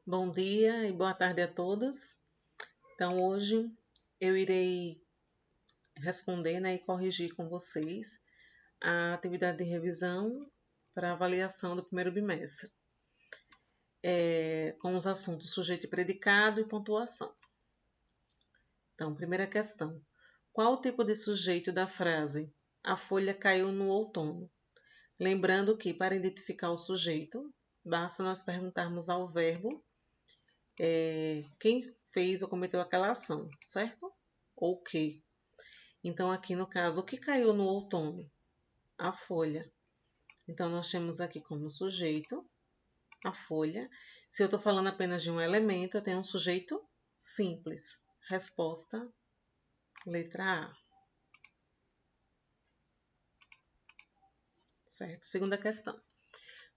Bom dia e boa tarde a todos. Então, hoje eu irei responder, e corrigir com vocês a atividade de revisão para avaliação do primeiro bimestre, com os assuntos sujeito e predicado e pontuação. Então, primeira questão. Qual o tipo de sujeito da frase "A folha caiu no outono"? Lembrando que, para identificar o sujeito, basta nós perguntarmos ao verbo quem fez ou cometeu aquela ação, certo? Ou que. Então, aqui no caso, o que caiu no outono? A folha. Então, nós temos aqui como sujeito a folha. Se eu estou falando apenas de um elemento, eu tenho um sujeito simples. Resposta, letra A. Certo? Segunda questão.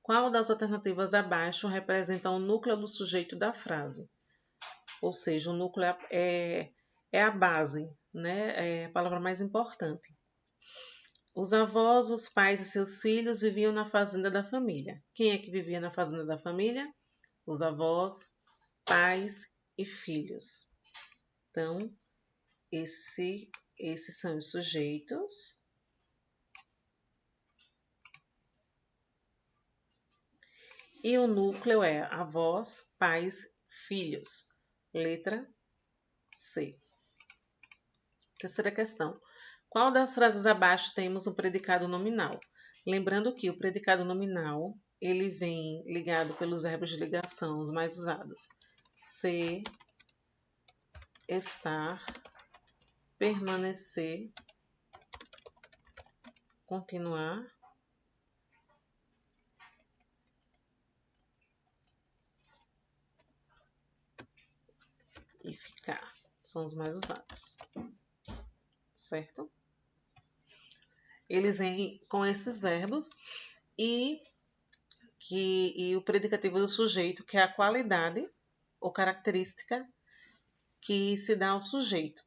Qual das alternativas abaixo representa o núcleo do sujeito da frase? Ou seja, o núcleo é a base, né? É a palavra mais importante. Os avós, os pais e seus filhos viviam na fazenda da família. Quem é que vivia na fazenda da família? Os avós, pais e filhos. Então, esses são os sujeitos. E o núcleo é avós, pais, filhos. Letra C. Terceira questão. Qual das frases abaixo temos um predicado nominal? Lembrando que o predicado nominal, ele vem ligado pelos verbos de ligação, os mais usados. Ser, estar, permanecer, continuar e ficar. São os mais usados. Certo? Eles vêm com esses verbos e o predicativo do sujeito, que é a qualidade ou característica que se dá ao sujeito.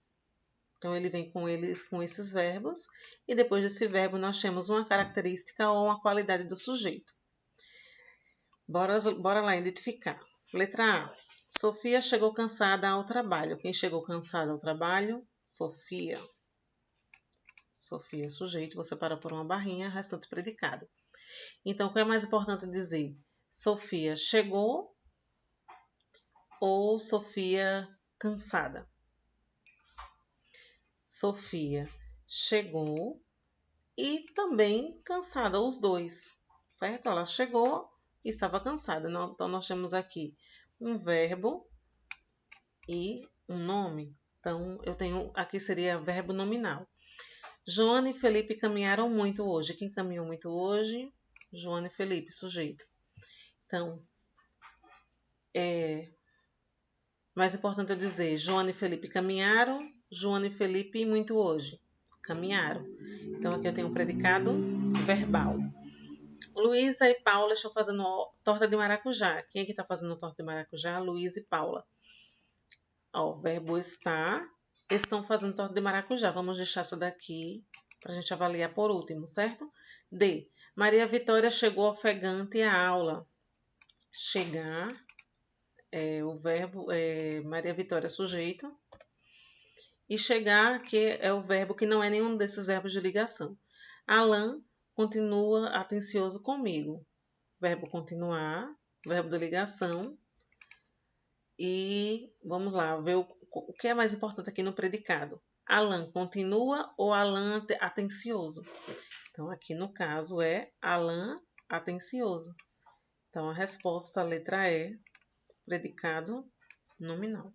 Então, ele vem com esses verbos, e depois desse verbo nós temos uma característica ou uma qualidade do sujeito. Bora lá identificar. Letra A. Sofia chegou cansada ao trabalho. Quem chegou cansada ao trabalho? Sofia. Sofia, sujeito, você para por uma barrinha, restante predicado. Então, o que é mais importante dizer? Sofia chegou ou Sofia cansada? Sofia chegou e também cansada, os dois, certo? Ela chegou e estava cansada. Então, nós temos aqui um verbo e um nome. Então, eu tenho aqui seria verbo nominal. Joana e Felipe caminharam muito hoje. Quem caminhou muito hoje? Joana e Felipe, sujeito. Então, mais importante eu dizer, Joana e Felipe caminharam, Joana e Felipe muito hoje. Caminharam. Então, aqui eu tenho um predicado verbal. Luísa e Paula estão fazendo torta de maracujá. Quem é que está fazendo torta de maracujá? Luísa e Paula. Ó, o verbo está. Estão fazendo torta de maracujá. Vamos deixar essa daqui para a gente avaliar por último, certo? D. Maria Vitória chegou ofegante à aula. Chegar. O verbo Maria Vitória sujeito. E chegar, que é o verbo que não é nenhum desses verbos de ligação. Alan continua atencioso comigo. Verbo continuar, verbo de ligação. E vamos lá, ver o que é mais importante aqui no predicado. Alan continua ou Alan atencioso? Então, aqui no caso é Alan atencioso. Então, a resposta, a letra E, predicado nominal.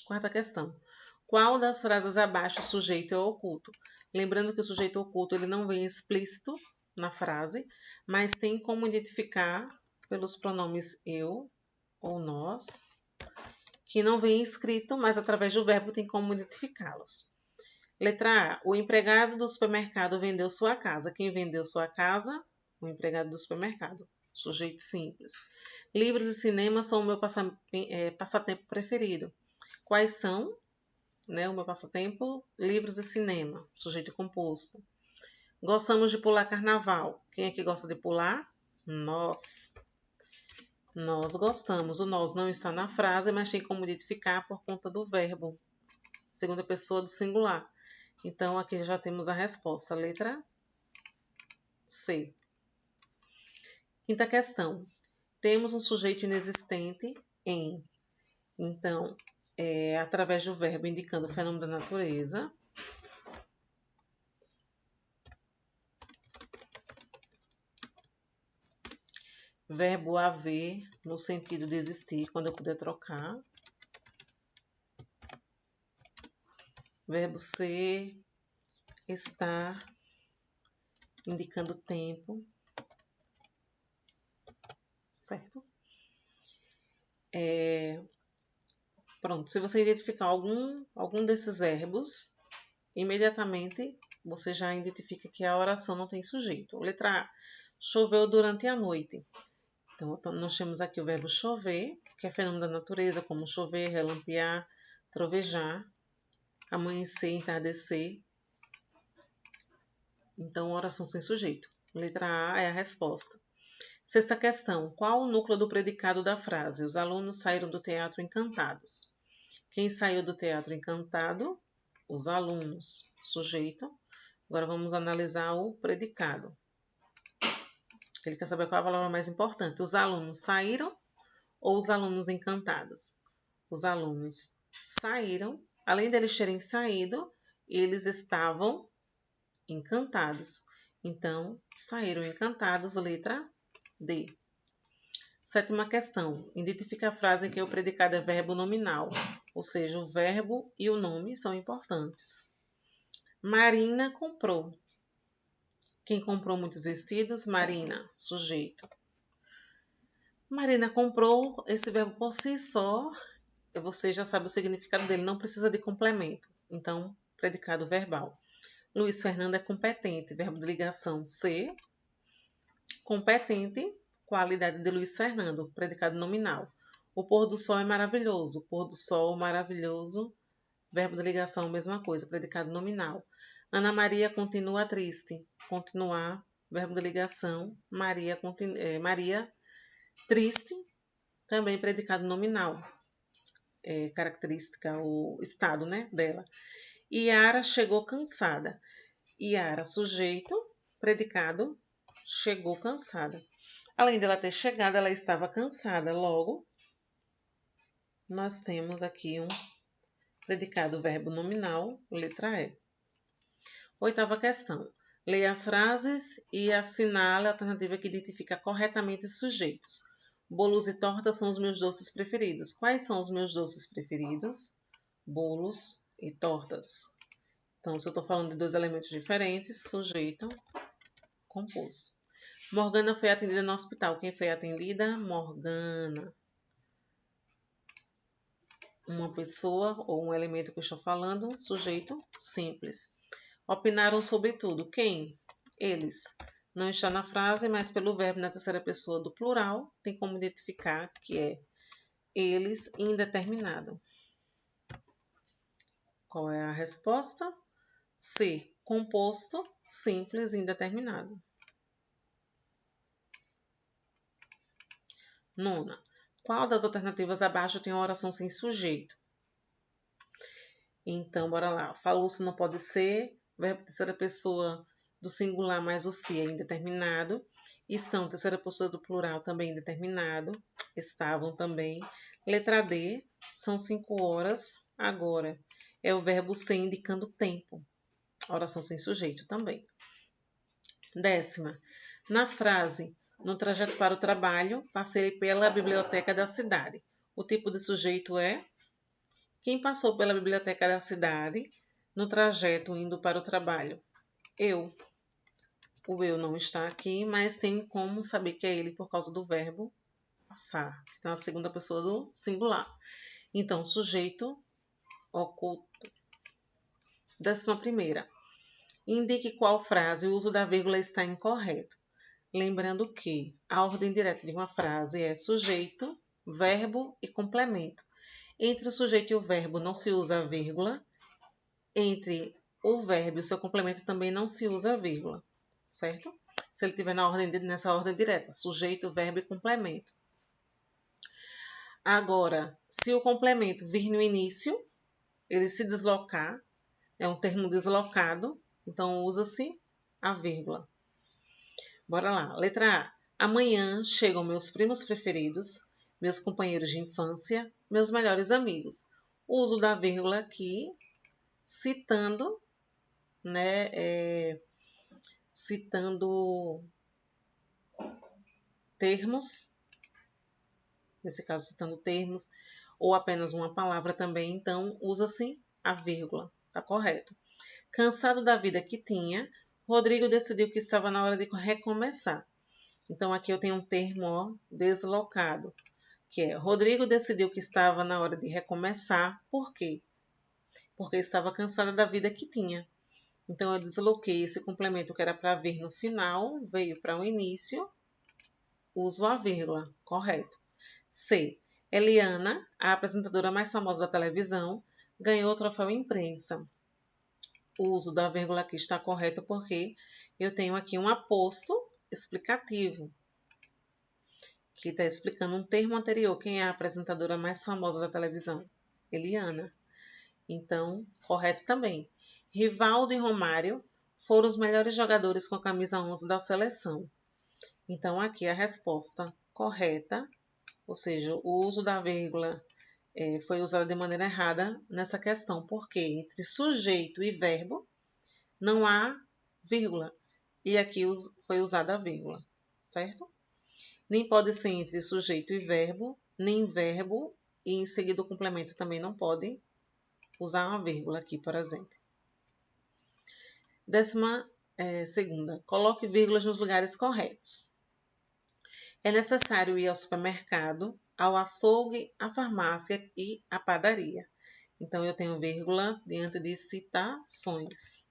Quarta questão. Qual das frases abaixo o sujeito é oculto? Lembrando que o sujeito oculto ele não vem explícito na frase, mas tem como identificar pelos pronomes eu ou nós, que não vem escrito, mas através do verbo tem como identificá-los. Letra A. O empregado do supermercado vendeu sua casa. Quem vendeu sua casa? O empregado do supermercado. Sujeito simples. Livros e cinema são o meu passatempo preferido. Quais são? O meu passatempo? Livros e cinema. Sujeito composto. Gostamos de pular carnaval. Quem é que gosta de pular? Nós. Nós gostamos. O nós não está na frase, mas tem como identificar por conta do verbo. Segunda pessoa do singular. Então, aqui já temos a resposta. Letra C. Quinta questão. Temos um sujeito inexistente em. Então, através do verbo indicando o fenômeno da natureza. Verbo haver, no sentido de existir, quando eu puder trocar. Verbo ser, estar, indicando tempo. Certo? Pronto, se você identificar algum desses verbos, imediatamente você já identifica que a oração não tem sujeito. Letra A, choveu durante a noite. Então, nós temos aqui o verbo chover, que é fenômeno da natureza, como chover, relampear, trovejar, amanhecer, entardecer. Então, oração sem sujeito. Letra A é a resposta. Sexta questão. Qual o núcleo do predicado da frase? Os alunos saíram do teatro encantados. Quem saiu do teatro encantado? Os alunos. Sujeito. Agora vamos analisar o predicado. Ele quer saber qual é a palavra mais importante. Os alunos saíram ou os alunos encantados? Os alunos saíram. Além deles terem saído, eles estavam encantados. Então, saíram encantados, letra D. Sétima questão. Identifica a frase em que o predicado é verbo nominal, ou seja, o verbo e o nome são importantes. Marina comprou. Quem comprou muitos vestidos? Marina, sujeito. Marina comprou, esse verbo por si só, você já sabe o significado dele, não precisa de complemento. Então, predicado verbal. Luiz Fernando é competente, verbo de ligação ser. Competente, qualidade de Luiz Fernando, predicado nominal. O pôr do sol é maravilhoso. Pôr do sol, maravilhoso, verbo de ligação, mesma coisa, predicado nominal. Ana Maria continua triste. Continuar, verbo de ligação. Maria triste, também predicado nominal. Característica, o estado, né, dela. Iara chegou cansada. Iara, sujeito, predicado, chegou cansada. Além dela ter chegado, ela estava cansada. Logo, nós temos aqui um predicado verbo nominal, letra E. Oitava questão. Leia as frases e assinale a alternativa que identifica corretamente os sujeitos. Bolos e tortas são os meus doces preferidos. Quais são os meus doces preferidos? Bolos e tortas. Então, se eu estou falando de dois elementos diferentes, sujeito, composto. Morgana foi atendida no hospital. Quem foi atendida? Morgana. Uma pessoa ou um elemento que eu estou falando, sujeito simples. Opinaram sobre tudo. Quem? Eles. Não está na frase, mas pelo verbo na terceira pessoa do plural, tem como identificar que é eles indeterminado. Qual é a resposta? C. Composto, simples, indeterminado. Nona. Qual das alternativas abaixo tem uma oração sem sujeito? Então, bora lá. Falou-se não pode ser, verbo terceira pessoa do singular mais o se é indeterminado. Estão, terceira pessoa do plural, também indeterminado. Estavam também. Letra D, são 5 horas agora. É o verbo ser indicando tempo. Oração sem sujeito também. 10ª. Na frase, no trajeto para o trabalho, passei pela biblioteca da cidade. O tipo de sujeito é quem passou pela biblioteca da cidade no trajeto indo para o trabalho? Eu. O eu não está aqui, mas tem como saber que é ele por causa do verbo passar, que está na segunda pessoa do singular. Então, sujeito oculto. 11ª. Indique qual frase o uso da vírgula está incorreto. Lembrando que a ordem direta de uma frase é sujeito, verbo e complemento. Entre o sujeito e o verbo não se usa a vírgula. Entre o verbo e o seu complemento também não se usa a vírgula. Certo? se ele estiver nessa ordem direta, sujeito, verbo e complemento. Agora, se o complemento vir no início, ele se deslocar, é um termo deslocado, então usa-se a vírgula. Bora lá. Letra A. Amanhã chegam meus primos preferidos, meus companheiros de infância, meus melhores amigos. O uso da vírgula aqui, citando, né, citando termos, nesse caso citando termos, ou apenas uma palavra também, então usa-se a vírgula, tá correto. Cansado da vida que tinha, Rodrigo decidiu que estava na hora de recomeçar. Então aqui eu tenho um termo, ó, deslocado, que é Rodrigo decidiu que estava na hora de recomeçar. Por quê? Porque estava cansada da vida que tinha. Então eu desloquei esse complemento que era para vir no final, veio para o início, uso a vírgula, correto. C. Eliana, a apresentadora mais famosa da televisão, ganhou o troféu imprensa. O uso da vírgula aqui está correto porque eu tenho aqui um aposto explicativo, que está explicando um termo anterior. Quem é a apresentadora mais famosa da televisão? Eliana. Então, correto também. Rivaldo e Romário foram os melhores jogadores com a camisa 11 da seleção. Então, aqui a resposta correta, ou seja, o uso da vírgula foi usado de maneira errada nessa questão, porque entre sujeito e verbo não há vírgula. E aqui foi usada a vírgula, certo? Nem pode ser entre sujeito e verbo, nem verbo, e em seguida o complemento também não pode usar uma vírgula aqui, por exemplo. 12ª. Coloque vírgulas nos lugares corretos. É necessário ir ao supermercado, ao açougue, à farmácia e à padaria. Então, eu tenho vírgula diante de citações.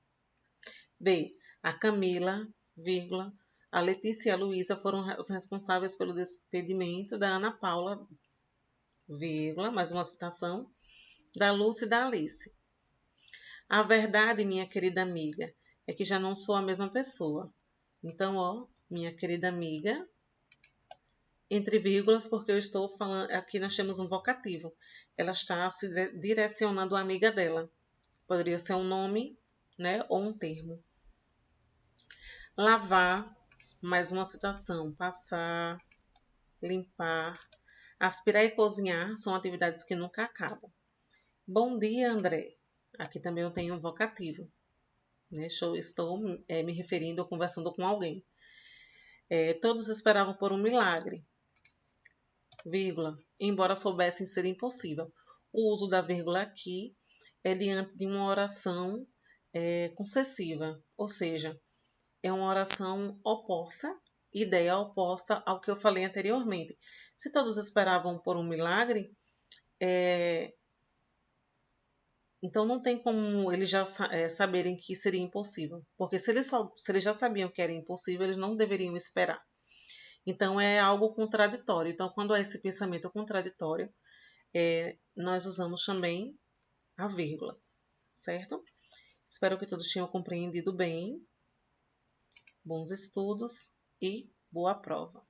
B. A Camila, vírgula, a Letícia e a Luísa foram os responsáveis pelo despedimento da Ana Paula, vírgula, mais uma citação, da Lúcia e da Alice. A verdade, minha querida amiga, é que já não sou a mesma pessoa. Então, ó, minha querida amiga, entre vírgulas, porque eu estou falando, aqui nós temos um vocativo. Ela está se direcionando à amiga dela. Poderia ser um nome, né, ou um termo. Lavar, mais uma citação, passar, limpar, aspirar e cozinhar são atividades que nunca acabam. Bom dia, André. Aqui também eu tenho um vocativo. Né? Estou me referindo ou conversando com alguém. Todos esperavam por um milagre, vírgula, embora soubessem ser impossível. O uso da vírgula aqui é diante de uma oração concessiva, ou seja, é uma oração oposta, ideia oposta ao que eu falei anteriormente. Se todos esperavam por um milagre, então não tem como eles já saberem que seria impossível. Porque se eles já sabiam que era impossível, eles não deveriam esperar. Então é algo contraditório. Então, quando há esse pensamento contraditório, nós usamos também a vírgula, certo? Espero que todos tenham compreendido bem. Bons estudos e boa prova.